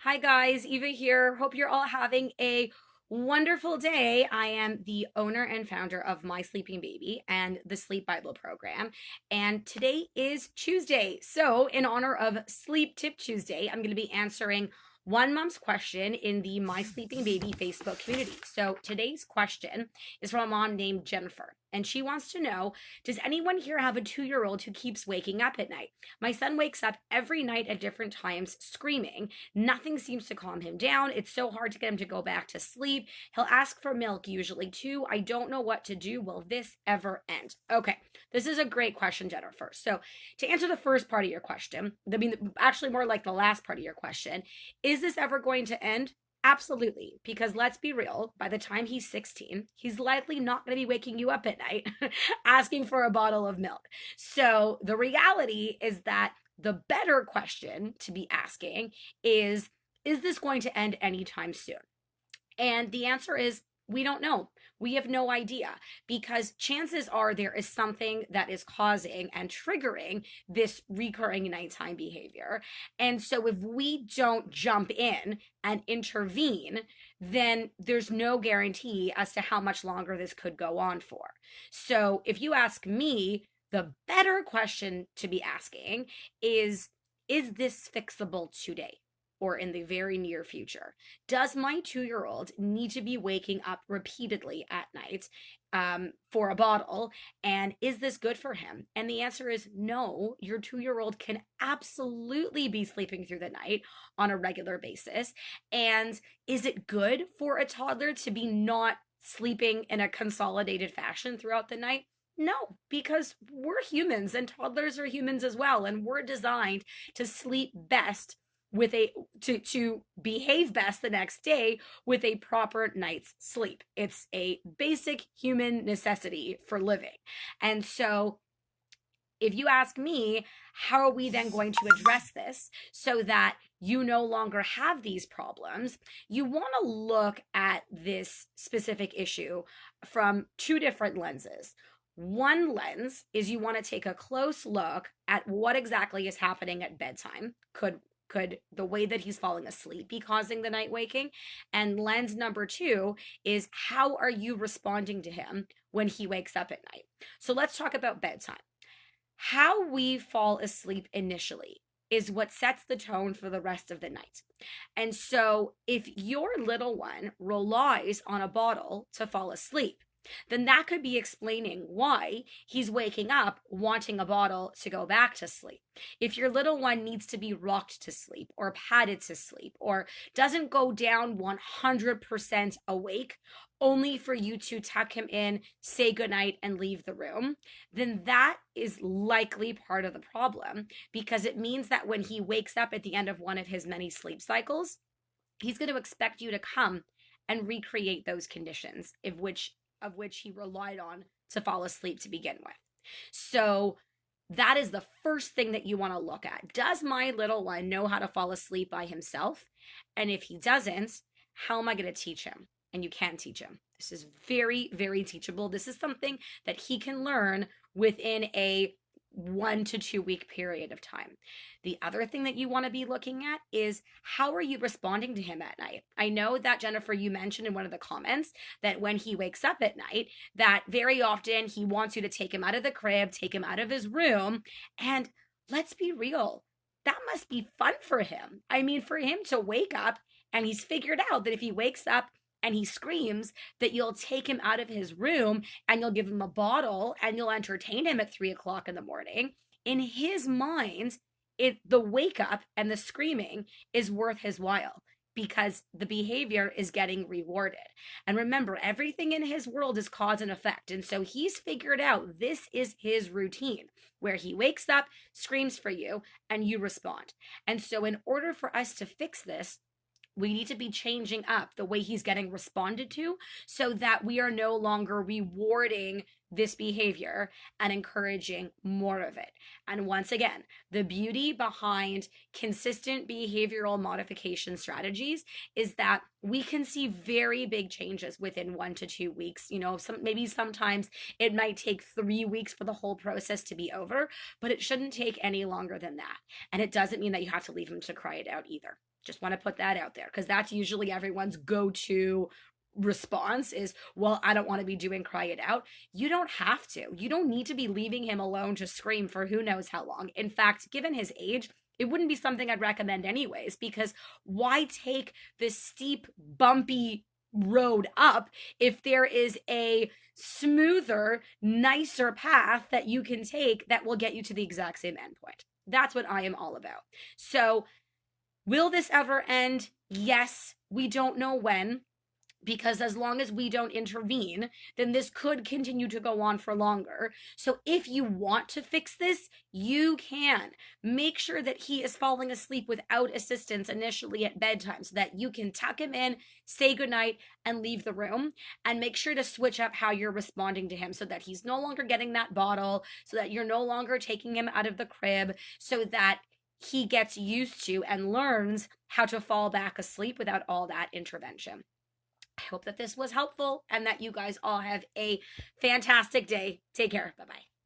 Hi guys, Eva here. Hope you're all having a wonderful day. I am the owner and founder of My Sleeping Baby and the Sleep Bible program. And today is Tuesday. So, in honor of Sleep Tip Tuesday, I'm going to be answering one mom's question in the My Sleeping Baby Facebook community. So, today's question is from a mom named Jennifer. And she wants to know, does anyone here have a 2-year-old who keeps waking up at night? My son wakes up every night at different times screaming. Nothing seems to calm him down. It's so hard to get him to go back to sleep. He'll ask for milk usually too. I don't know what to do. Will this ever end? Okay, this is a great question, Jennifer. So, to answer the first part of your question, actually more like the last part of your question, is this ever going to end? Absolutely, because let's be real, by the time he's 16, he's likely not going to be waking you up at night asking for a bottle of milk. So the reality is that the better question to be asking is this going to end anytime soon? And the answer is we don't know. We have no idea because chances are there is something that is causing and triggering this recurring nighttime behavior. And so if we don't jump in and intervene, then there's no guarantee as to how much longer this could go on for. So if you ask me, the better question to be asking is this fixable today? Or in the very near future? Does my 2-year-old need to be waking up repeatedly at night for a bottle? And is this good for him? And the answer is no. Your 2-year-old can absolutely be sleeping through the night on a regular basis. And is it good for a toddler to be not sleeping in a consolidated fashion throughout the night? No, because we're humans and toddlers are humans as well. And we're designed to sleep best with a to behave best the next day with a proper night's sleep. It's a basic human necessity for living. And so if you ask me, how are we then going to address this so that you no longer have these problems? You want to look at this specific issue from two different lenses. One lens is you want to take a close look at what exactly is happening at bedtime. Could the way that he's falling asleep be causing the night waking? And lens number two is how are you responding to him when he wakes up at night? So let's talk about bedtime. How we fall asleep initially is what sets the tone for the rest of the night. And so if your little one relies on a bottle to fall asleep, then that could be explaining why he's waking up wanting a bottle to go back to sleep. If your little one needs to be rocked to sleep or patted to sleep or doesn't go down 100% awake, only for you to tuck him in, say goodnight, and leave the room, then that is likely part of the problem because it means that when he wakes up at the end of one of his many sleep cycles, he's going to expect you to come and recreate those conditions of which he relied on to fall asleep to begin with. So that is the first thing that you want to look at. Does my little one know how to fall asleep by himself? And if he doesn't, how am I going to teach him? And you can teach him. This is very, very teachable. This is something that he can learn within a 1 to 2 week period of time. The other thing that you want to be looking at is how are you responding to him at night? I know that Jennifer, you mentioned in one of the comments that when he wakes up at night, that very often he wants you to take him out of the crib, take him out of his room. And let's be real, that must be fun for him. I mean, for him to wake up and he's figured out that if he wakes up and he screams, that you'll take him out of his room and you'll give him a bottle and you'll entertain him at 3 o'clock in the morning. In his mind, the wake up and the screaming is worth his while because the behavior is getting rewarded. And remember, everything in his world is cause and effect. And so he's figured out this is his routine where he wakes up, screams for you, and you respond. And so in order for us to fix this, we need to be changing up the way he's getting responded to so that we are no longer rewarding this behavior and encouraging more of it. And once again, the beauty behind consistent behavioral modification strategies is that we can see very big changes within 1 to 2 weeks. Maybe sometimes it might take 3 weeks for the whole process to be over, but it shouldn't take any longer than that. And it doesn't mean that you have to leave him to cry it out either. Just want to put that out there because that's usually everyone's go-to response is, well, I don't want to be doing cry it out. You don't have to. You don't need to be leaving him alone to scream for who knows how long. In fact, given his age, it wouldn't be something I'd recommend anyways, because why take this steep, bumpy road up if there is a smoother, nicer path that you can take that will get you to the exact same endpoint? That's what I am all about. So, will this ever end? Yes, we don't know when, because as long as we don't intervene, then this could continue to go on for longer. So if you want to fix this, you can. Make sure that he is falling asleep without assistance initially at bedtime so that you can tuck him in, say goodnight, and leave the room. And make sure to switch up how you're responding to him so that he's no longer getting that bottle, so that you're no longer taking him out of the crib, so that he gets used to and learns how to fall back asleep without all that intervention. I hope that this was helpful and that you guys all have a fantastic day. Take care. Bye-bye.